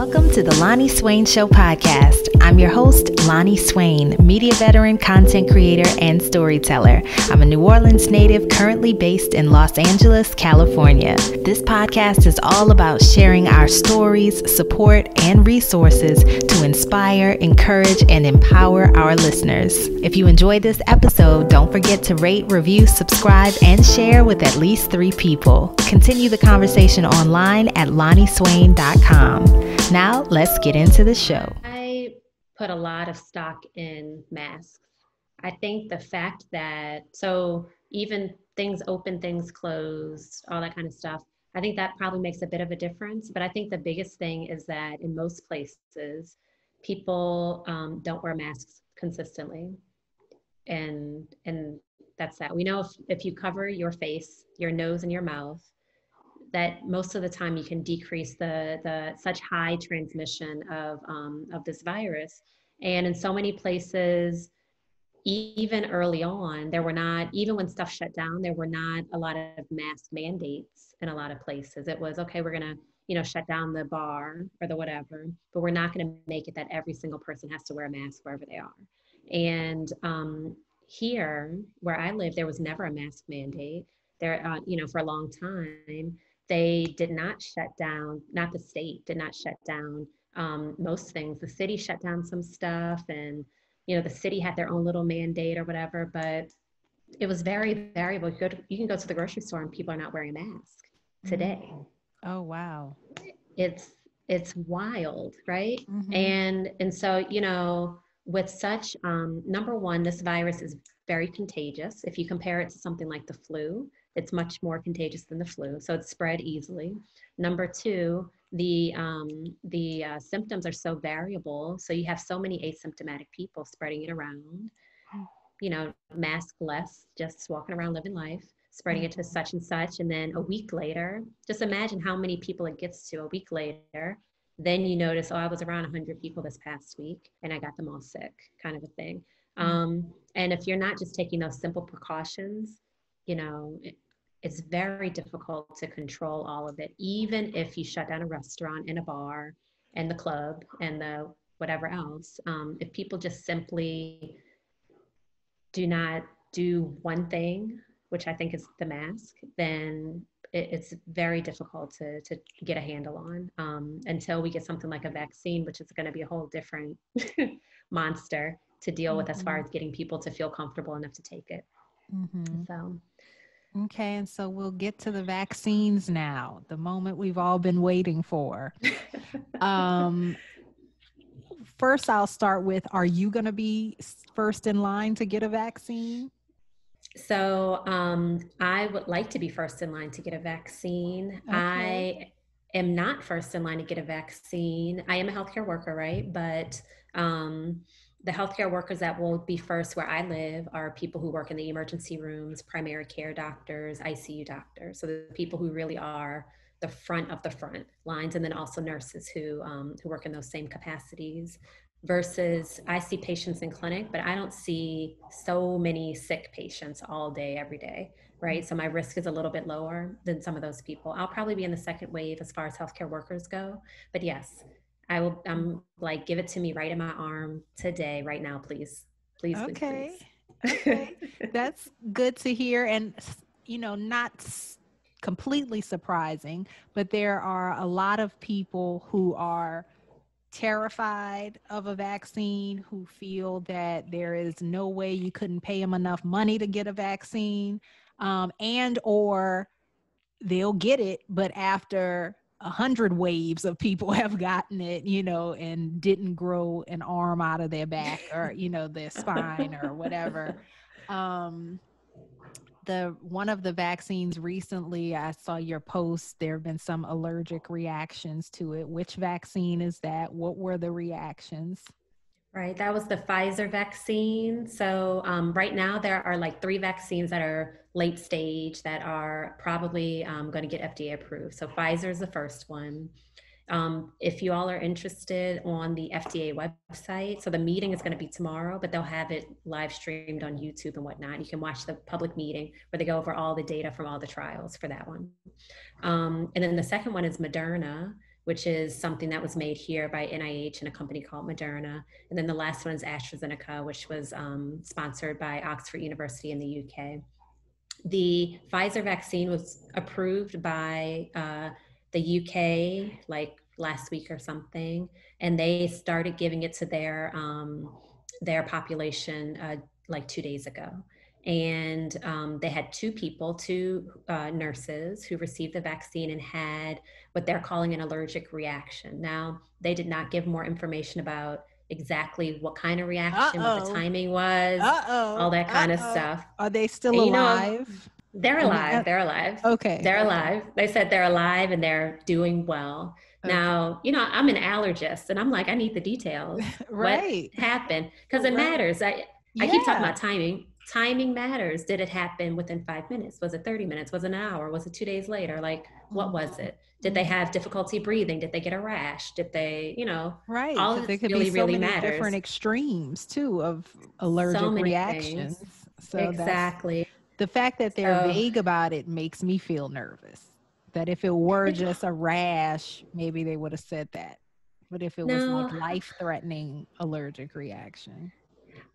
Welcome to the Loni Swain Show podcast. I'm your host, Loni Swain, media veteran, content creator, and storyteller. I'm a New Orleans native currently based in Los Angeles, California. This podcast is all about sharing our stories, support, and resources to inspire, encourage, and empower our listeners. If you enjoyed this episode, don't forget to rate, review, subscribe, and share with at least 3 people. Continue the conversation online at loniswain.com. Now, let's get into the show. I put a lot of stock in masks. I think the fact that, so even things open, things closed, all that kind of stuff, I think that probably makes a bit of a difference. But I think the biggest thing is that in most places, people don't wear masks consistently. And that's that. We know if you cover your face, your nose, and your mouth, that most of the time you can decrease the such high transmission of this virus. And in so many places, even early on, there were not, even when stuff shut down, there were not a lot of mask mandates in a lot of places. It was, okay, we're gonna, shut down the bar or the whatever, but we're not gonna make it that every single person has to wear a mask wherever they are. And here, where I live, there was never a mask mandate. There, for a long time, they did not shut down, not the state did not shut down most things. The city shut down some stuff, and the city had their own little mandate or whatever, but it was very variable. You can go to the grocery store and people are not wearing a mask today. Oh, wow. It's wild, right? Mm-hmm. And so, with such, number one, this virus is very contagious. If you compare it to something like the flu, it's much more contagious than the flu, so it's spread easily. Number two, the symptoms are so variable, so you have so many asymptomatic people spreading it around. Maskless, just walking around living life, spreading it to such and such, and then a week later, just imagine how many people it gets to a week later. Then you notice, I was around 100 people this past week, and I got them all sick, kind of a thing. And if you're not just taking those simple precautions, it's very difficult to control all of it, even if you shut down a restaurant and a bar and the club and the whatever else. If people just simply do not do one thing, which I think is the mask, then it's very difficult to get a handle on until we get something like a vaccine, which is going to be a whole different monster to deal with as far as getting people to feel comfortable enough to take it. So. Okay, and so we'll get to the vaccines now, the moment we've all been waiting for. First, I'll start with, are you going to be first in line to get a vaccine? So I would like to be first in line to get a vaccine. Okay. I am not first in line to get a vaccine. I am a healthcare worker, right? But the healthcare workers that will be first where I live are people who work in the emergency rooms, primary care doctors, ICU doctors. So the people who really are the front of the front lines, and then also nurses who work in those same capacities. Versus I see patients in clinic, but I don't see so many sick patients all day, every day, right? So my risk is a little bit lower than some of those people. I'll probably be in the second wave as far as healthcare workers go. But yes, I will, like, give it to me right in my arm today, right now, please. Please, okay. Please. Okay. That's good to hear. And, not completely surprising, but there are a lot of people who are terrified of a vaccine, who feel that there is no way you couldn't pay them enough money to get a vaccine, and or they'll get it, but after 100 waves of people have gotten it, and didn't grow an arm out of their back or, their spine or whatever. One of the vaccines recently, I saw your post, there have been some allergic reactions to it. Which vaccine is that? What were the reactions? Right, that was the Pfizer vaccine. So right now there are like 3 vaccines that are late stage that are probably going to get FDA approved. So Pfizer is the first one. If you all are interested, on the FDA website, so the meeting is going to be tomorrow, but they'll have it live streamed on YouTube and whatnot. You can watch the public meeting where they go over all the data from all the trials for that one. And then the second one is Moderna. which is something that was made here by NIH and a company called Moderna. And then the last one is AstraZeneca, which was sponsored by Oxford University in the UK. The Pfizer vaccine was approved by the UK like last week or something, and they started giving it to their population like 2 days ago. And they had two nurses who received the vaccine and had what they're calling an allergic reaction. Now, they did not give more information about exactly what kind of reaction, what the timing was, all that kind of stuff. Are they still alive? They're alive. They're alive. Okay. They're alive. They said they're alive and they're doing well. Okay. Now, I'm an allergist and I'm like, I need the details. Right. What happened? Because it matters. I keep talking about timing. Timing matters. Did it happen within 5 minutes? Was it 30 minutes? Was it an hour? Was it 2 days later? Like, what was it? Did they have difficulty breathing? Did they get a rash? Did they, right? All there could be so many different extremes too of allergic reactions. Things. So exactly. The fact that they're vague about it makes me feel nervous. That if it were just a rash, maybe they would have said that. But if it was like life-threatening allergic reaction.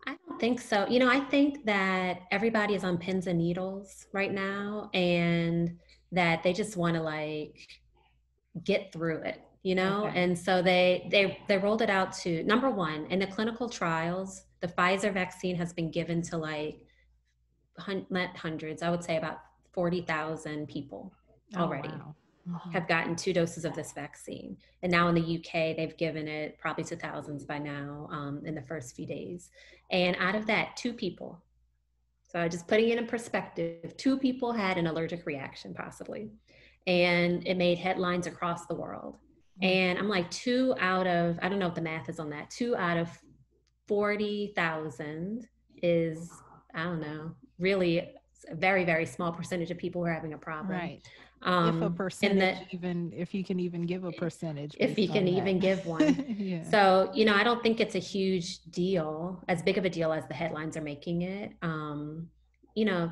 I don't think so. I think that everybody is on pins and needles right now, and that they just want to like get through it, Okay. And so they rolled it out to, number one, in the clinical trials, the Pfizer vaccine has been given to like not hundreds, I would say about 40,000 people already. Wow. Have gotten 2 doses of this vaccine. And now in the UK, they've given it probably to thousands by now in the first few days. And out of that, 2 people, so just putting it in perspective, 2 people had an allergic reaction possibly. And it made headlines across the world. And I'm like, 2 out of, I don't know what the math is on that, 2 out of 40,000 is, I don't know, really a very, very small percentage of people who are having a problem. Right. If a percentage, if you can even give a percentage. If you can even give one. Yeah. So, I don't think it's a huge deal, as big of a deal as the headlines are making it,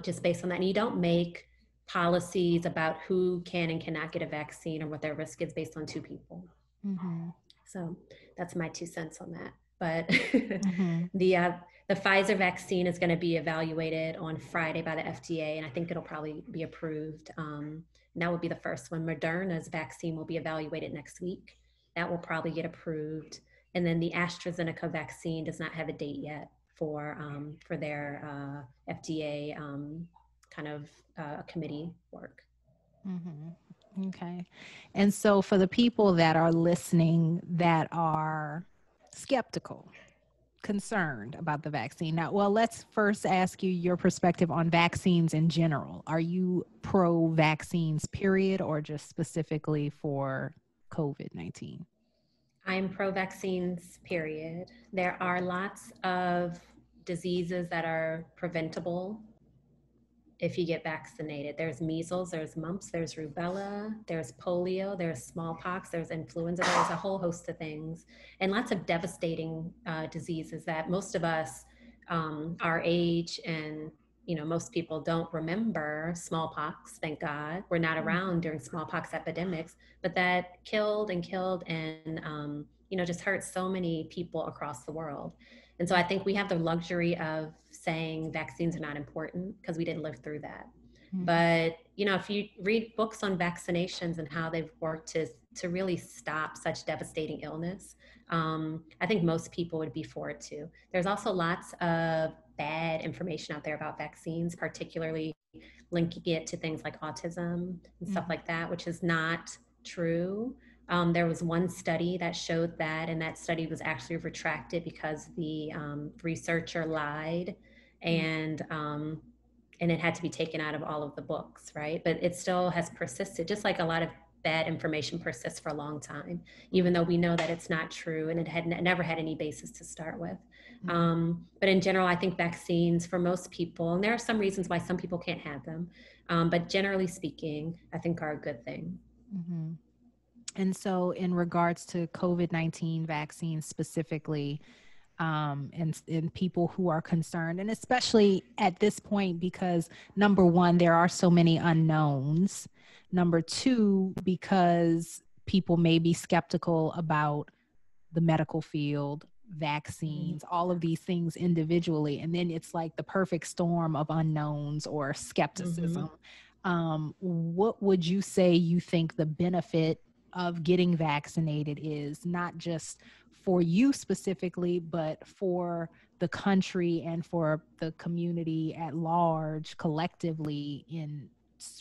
just based on that. And you don't make policies about who can and cannot get a vaccine or what their risk is based on 2 people. Mm-hmm. So that's my 2 cents on that. But the Pfizer vaccine is going to be evaluated on Friday by the FDA, and I think it'll probably be approved. And that will be the first one. Moderna's vaccine will be evaluated next week. That will probably get approved. And then the AstraZeneca vaccine does not have a date yet for their FDA kind of committee work. Mm-hmm. Okay. And so for the people that are listening that are skeptical, concerned about the vaccine. Now, well, let's first ask you your perspective on vaccines in general. Are you pro-vaccines, period, or just specifically for COVID-19? I'm pro-vaccines, period. There are lots of diseases that are preventable if you get vaccinated. There's measles, there's mumps, there's rubella, there's polio, there's smallpox, there's influenza, there's a whole host of things, and lots of devastating diseases that most of us our age and most people don't remember. Smallpox, thank God, we're not around during smallpox epidemics, but that killed and just hurt so many people across the world. And so I think we have the luxury of saying vaccines are not important because we didn't live through that. Mm-hmm. But, if you read books on vaccinations and how they've worked to really stop such devastating illness, I think most people would be for it too. There's also lots of bad information out there about vaccines, particularly linking it to things like autism and stuff like that, which is not true. There was one study that showed that, and that study was actually retracted because the researcher lied, and it had to be taken out of all of the books, right? But it still has persisted, just like a lot of bad information persists for a long time, even though we know that it's not true and it had never had any basis to start with. But in general, I think vaccines for most people, and there are some reasons why some people can't have them, but generally speaking, I think are a good thing. Mm-hmm. And so in regards to COVID-19 vaccines specifically, and people who are concerned, and especially at this point, because number one, there are so many unknowns. Number two, because people may be skeptical about the medical field, vaccines, all of these things individually. And then it's like the perfect storm of unknowns or skepticism. What would you say you think the benefit of getting vaccinated is, not just for you specifically, but for the country and for the community at large, collectively, in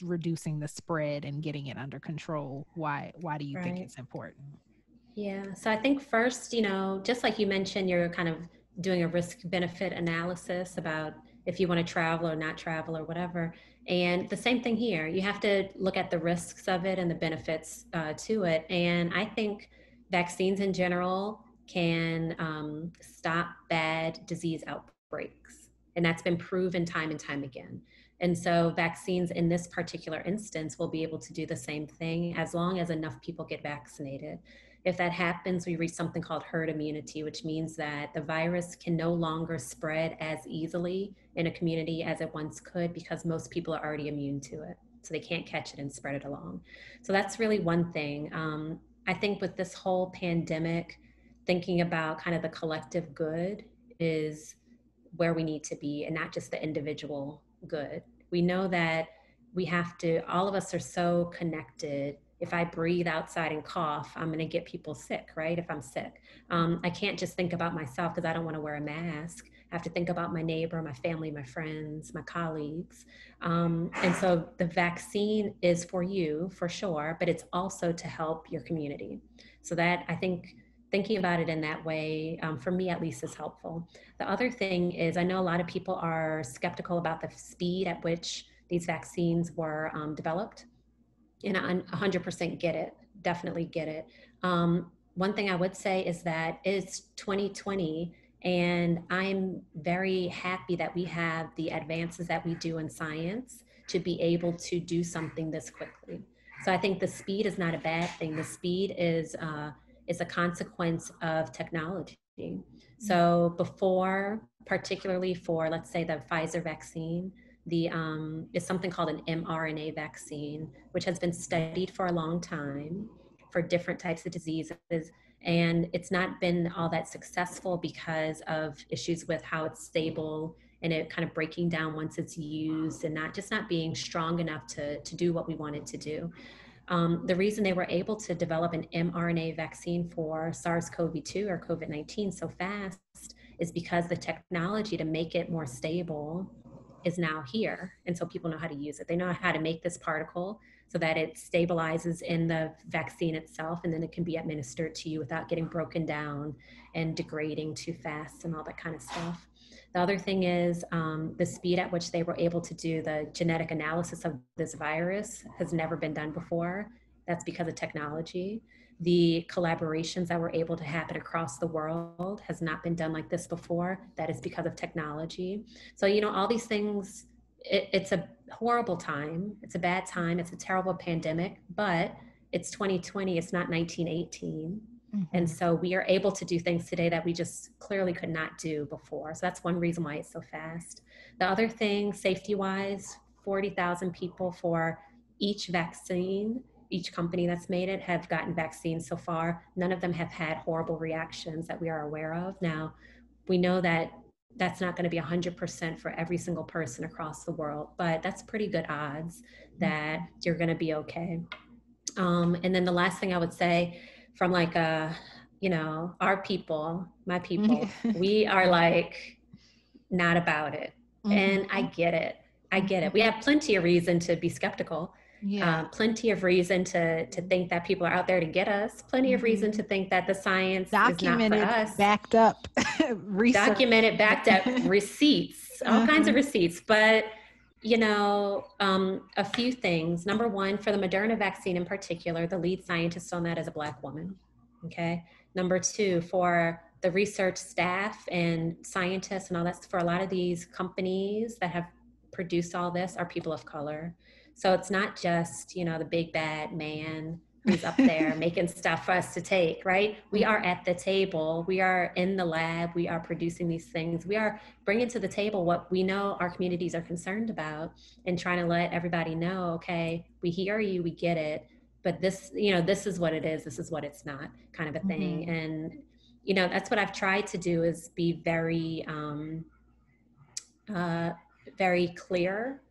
reducing the spread and getting it under control? Why do you think it's important? Yeah. So I think first, just like you mentioned, you're kind of doing a risk benefit analysis about if you want to travel or not travel or whatever. And the same thing here, you have to look at the risks of it and the benefits to it. And I think vaccines in general can stop bad disease outbreaks. And that's been proven time and time again. And so vaccines in this particular instance will be able to do the same thing as long as enough people get vaccinated. If that happens, we reach something called herd immunity, which means that the virus can no longer spread as easily in a community as it once could, because most people are already immune to it. So they can't catch it and spread it along. So that's really one thing. I think with this whole pandemic, thinking about kind of the collective good is where we need to be, and not just the individual good. We know that all of us are so connected. If I breathe outside and cough, I'm going to get people sick, right? If I'm sick, I can't just think about myself because I don't want to wear a mask. I have to think about my neighbor, my family, my friends, my colleagues. And so the vaccine is for you, for sure, but it's also to help your community. So that, I think, thinking about it in that way, for me at least, is helpful. The other thing is, I know a lot of people are skeptical about the speed at which these vaccines were developed. And I 100% get it, definitely get it. One thing I would say is that it's 2020, and I'm very happy that we have the advances that we do in science to be able to do something this quickly. So I think the speed is not a bad thing. The speed is a consequence of technology. So before, particularly for, let's say, the Pfizer vaccine, is something called an mRNA vaccine, which has been studied for a long time for different types of diseases. And it's not been all that successful because of issues with how it's stable and it kind of breaking down once it's used, and not being strong enough to do what we wanted to do. The reason they were able to develop an mRNA vaccine for SARS-CoV-2 or COVID-19 so fast is because the technology to make it more stable is now here. And so people know how to use it. They know how to make this particle so that it stabilizes in the vaccine itself, and then it can be administered to you without getting broken down and degrading too fast and all that kind of stuff. The other thing is the speed at which they were able to do the genetic analysis of this virus has never been done before. That's because of technology. The collaborations that were able to happen across the world has not been done like this before. That is because of technology. So, all these things, it's a horrible time. It's a bad time. It's a terrible pandemic, but it's 2020. It's not 1918. And so we are able to do things today that we just clearly could not do before. So that's one reason why it's so fast. The other thing, safety-wise, 40,000 people for each vaccine. Each company that's made it have gotten vaccines so far. None of them have had horrible reactions that we are aware of. Now, we know that that's not going to be 100% for every single person across the world, but that's pretty good odds that you're going to be okay. And then the last thing I would say, from like our people, my people, we are like not about it. And I get it. We have plenty of reason to be skeptical. Plenty of reason to think that people are out there to get us. Plenty of reason to think that the science is not for us. Backed up research. Documented, backed up receipts, all kinds of receipts. But a few things. Number one, for the Moderna vaccine in particular, the lead scientist on that is a Black woman. Okay. Number two, for the research staff and scientists and all that, for a lot of these companies that have produced all this are people of color. So it's not just, the big bad man who's up there making stuff for us to take, right? We are at the table. We are in the lab. We are producing these things. We are bringing to the table what we know our communities are concerned about and trying to let everybody know, okay, we hear you, we get it, but this, you know, this is what it is, this is what it's not, kind of a thing. And, you know, that's what I've tried to do, is be very clear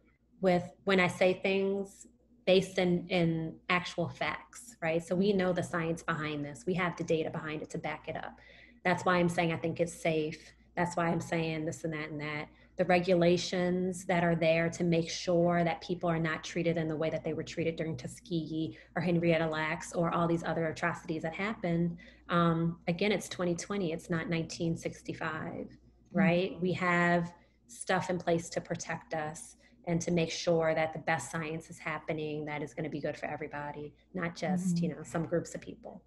with when I say things based in actual facts, right? So we know the science behind this. We have the data behind it to back it up. That's why I'm saying I think it's safe. That's why I'm saying this and that and that. The regulations that are there to make sure that people are not treated in the way that they were treated during Tuskegee or Henrietta Lacks or all these other atrocities that happened. Again, it's 2020. It's not 1965, right? We have stuff in place to protect us and to make sure that the best science is happening, that is going to be good for everybody, not just, you know, some groups of people.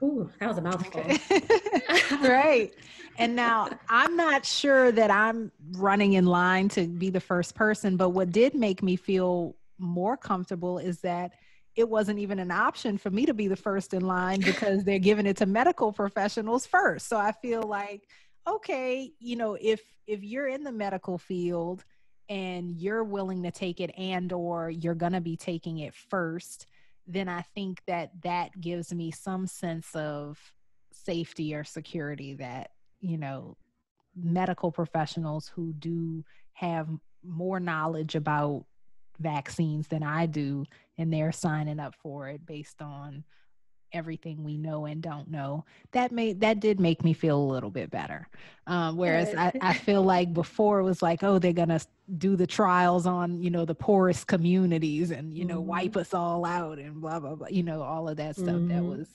Ooh, that was a mouthful. Right. And now I'm not sure that I'm running in line to be the first person, but what did make me feel more comfortable is that it wasn't even an option for me to be the first in line, because they're giving it to medical professionals first. So I feel like, okay, you know, if you're in the medical field and you're willing to take it, and or you're going to be taking it first, then I think that that gives me some sense of safety or security that, you know, medical professionals who do have more knowledge about vaccines than I do, and they're signing up for it based on everything we know and don't know, that did make me feel a little bit better. Whereas I feel like before it was like, oh, they're gonna do the trials on, you know, the poorest communities and, you know, wipe us all out and blah blah blah, you know, all of that stuff that was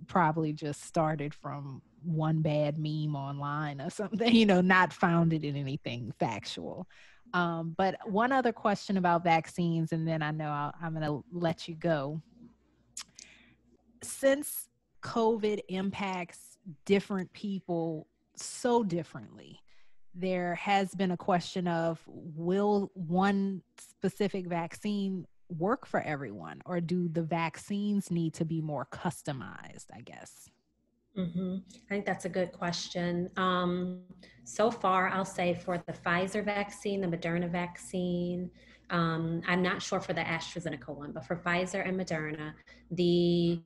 probably just started from one bad meme online or something, you know, not founded in anything factual. But one other question about vaccines, and then I know I'm going to let you go. Since COVID impacts different people so differently, there has been a question of, will one specific vaccine work for everyone, or do the vaccines need to be more customized, I guess? I think that's a good question. So far, I'll say for the Pfizer vaccine, the Moderna vaccine, I'm not sure for the AstraZeneca one, but for Pfizer and Moderna, the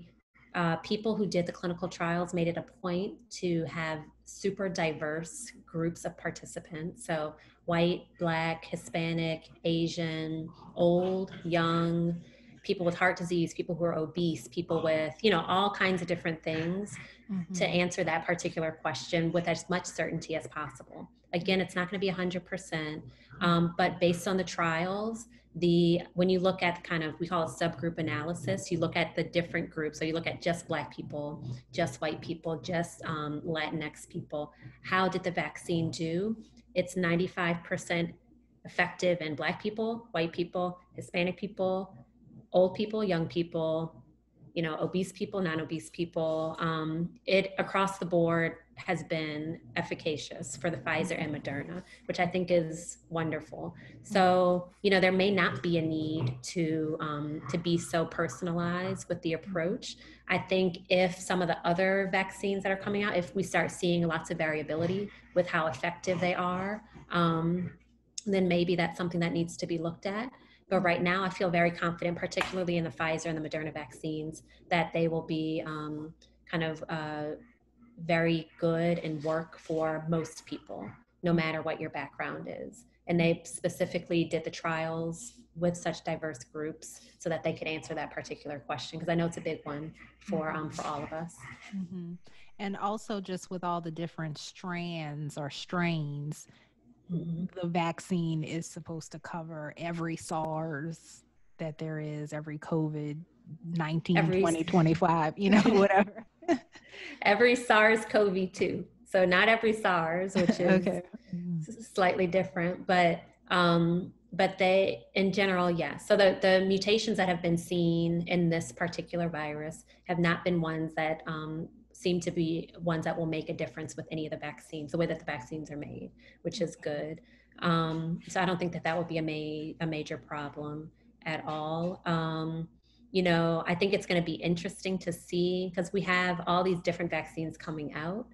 people who did the clinical trials made it a point to have super diverse groups of participants. So white, Black, Hispanic, Asian, old, young, people with heart disease, people who are obese, people with, you know, all kinds of different things to answer that particular question with as much certainty as possible. Again, it's not going to be 100%, but based on the trials, when you look at kind of, we call it subgroup analysis, you look at the different groups. So you look at just Black people, just white people, just Latinx people. How did the vaccine do? It's 95% effective in Black people, white people, Hispanic people, old people, young people, you know, obese people, non-obese people. It across the board has been efficacious for the Pfizer and Moderna, which I think is wonderful. So, you know, there may not be a need to be so personalized with the approach. I think if some of the other vaccines that are coming out, if we start seeing lots of variability with how effective they are, then maybe that's something that needs to be looked at. But right now, I feel very confident, particularly in the Pfizer and the Moderna vaccines, that they will be very good and work for most people, no matter what your background is. And they specifically did the trials with such diverse groups so that they could answer that particular question, because I know it's a big one for all of us. And also, just with all the different strands or strains, the vaccine is supposed to cover every SARS that there is, every COVID-19, 2025, you know, whatever. Every SARS-CoV-2. So not every SARS, which is slightly different, but they, in general, yes. So the mutations that have been seen in this particular virus have not been ones that seem to be ones that will make a difference with any of the vaccines, the way that the vaccines are made, which is good. So I don't think that would be a major problem at all. You know, I think it's going to be interesting to see, because we have all these different vaccines coming out,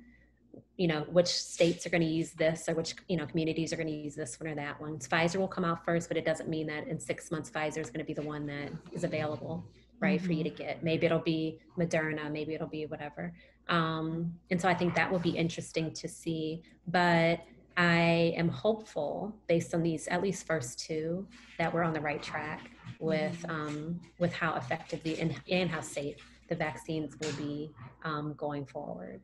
you know, which states are going to use this, or which, you know, communities are going to use this one or that one. Pfizer will come out first, but it doesn't mean that in 6 months Pfizer is going to be the one that is available right, for you to get. Maybe it'll be Moderna, maybe it'll be whatever. And so I think that will be interesting to see. But I am hopeful, based on these at least first two, that we're on the right track with how effectively and how safe the vaccines will be going forward.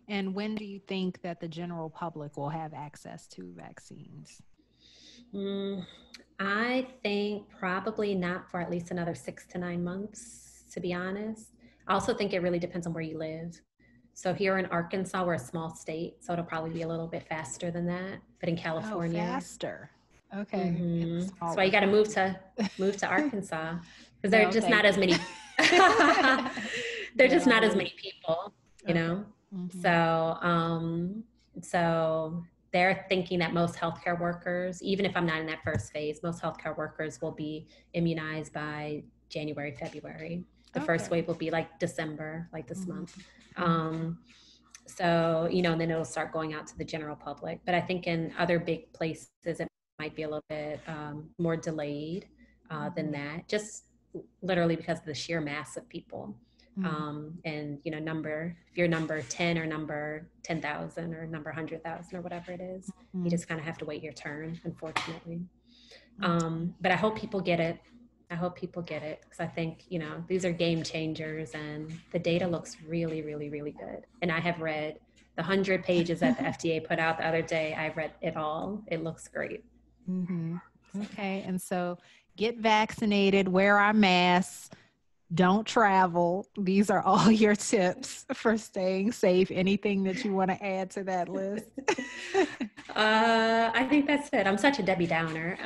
And when do you think that the general public will have access to vaccines? I think probably not for at least another 6 to 9 months, to be honest. I also think it really depends on where you live. So here in Arkansas, we're a small state, so it'll probably be a little bit faster than that. But in California, faster. Okay. That's why you got to move to Arkansas, because there are just not as many. There's just not as many people, you know. So they're thinking that most healthcare workers, even if I'm not in that first phase, most healthcare workers will be immunized by January, February. The first wave will be like December, like this month. So, you know, and then it'll start going out to the general public. But I think in other big places, it might be a little bit more delayed than that, just literally because of the sheer mass of people. And, you know, if you're number 10 or number 10,000 or number 100,000 or whatever it is, you just kind of have to wait your turn, unfortunately. But I hope people get it. Because I think, you know, these are game changers and the data looks really, really, really good. And I have read the 100 pages that the FDA put out the other day. I've read it all. It looks great. Okay. And so get vaccinated, wear our masks, don't travel. These are all your tips for staying safe. Anything that you want to add to that list? I think that's it. I'm such a Debbie Downer.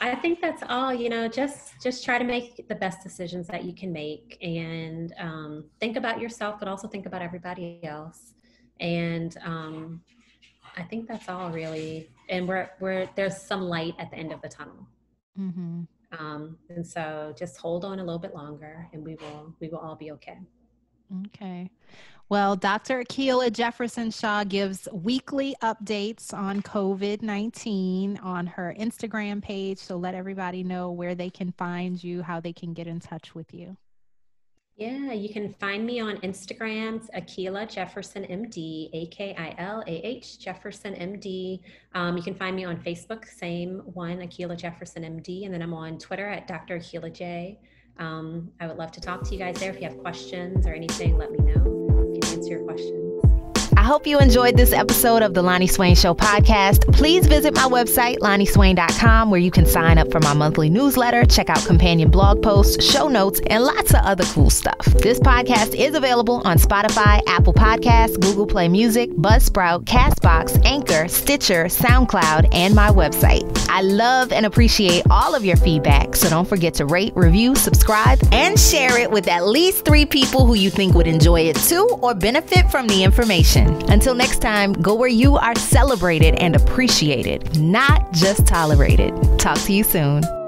I think that's all, you know, just try to make the best decisions that you can make, and think about yourself, but also think about everybody else. And I think that's all really. And there's some light at the end of the tunnel. And so just hold on a little bit longer and we will all be okay. Okay. Well, Dr. Akilah Jefferson Shah gives weekly updates on COVID-19 on her Instagram page. So let everybody know where they can find you, how they can get in touch with you. Yeah, you can find me on Instagram. It's Akilah Jefferson MD, AKILAH Jefferson MD. You can find me on Facebook, same one, Akilah Jefferson MD. And then I'm on Twitter at Dr. Akilah J. I would love to talk to you guys there. If you have questions or anything, let me know. I can answer your questions. I hope you enjoyed this episode of the Loni Swain Show podcast. Please visit my website, loniswain.com, where you can sign up for my monthly newsletter, check out companion blog posts, show notes, and lots of other cool stuff. This podcast is available on Spotify, Apple Podcasts, Google Play Music, Buzzsprout, Castbox, Anchor, Stitcher, SoundCloud, and my website. I love and appreciate all of your feedback, so don't forget to rate, review, subscribe, and share it with at least 3 people who you think would enjoy it too or benefit from the information. Until next time, go where you are celebrated and appreciated, not just tolerated. Talk to you soon.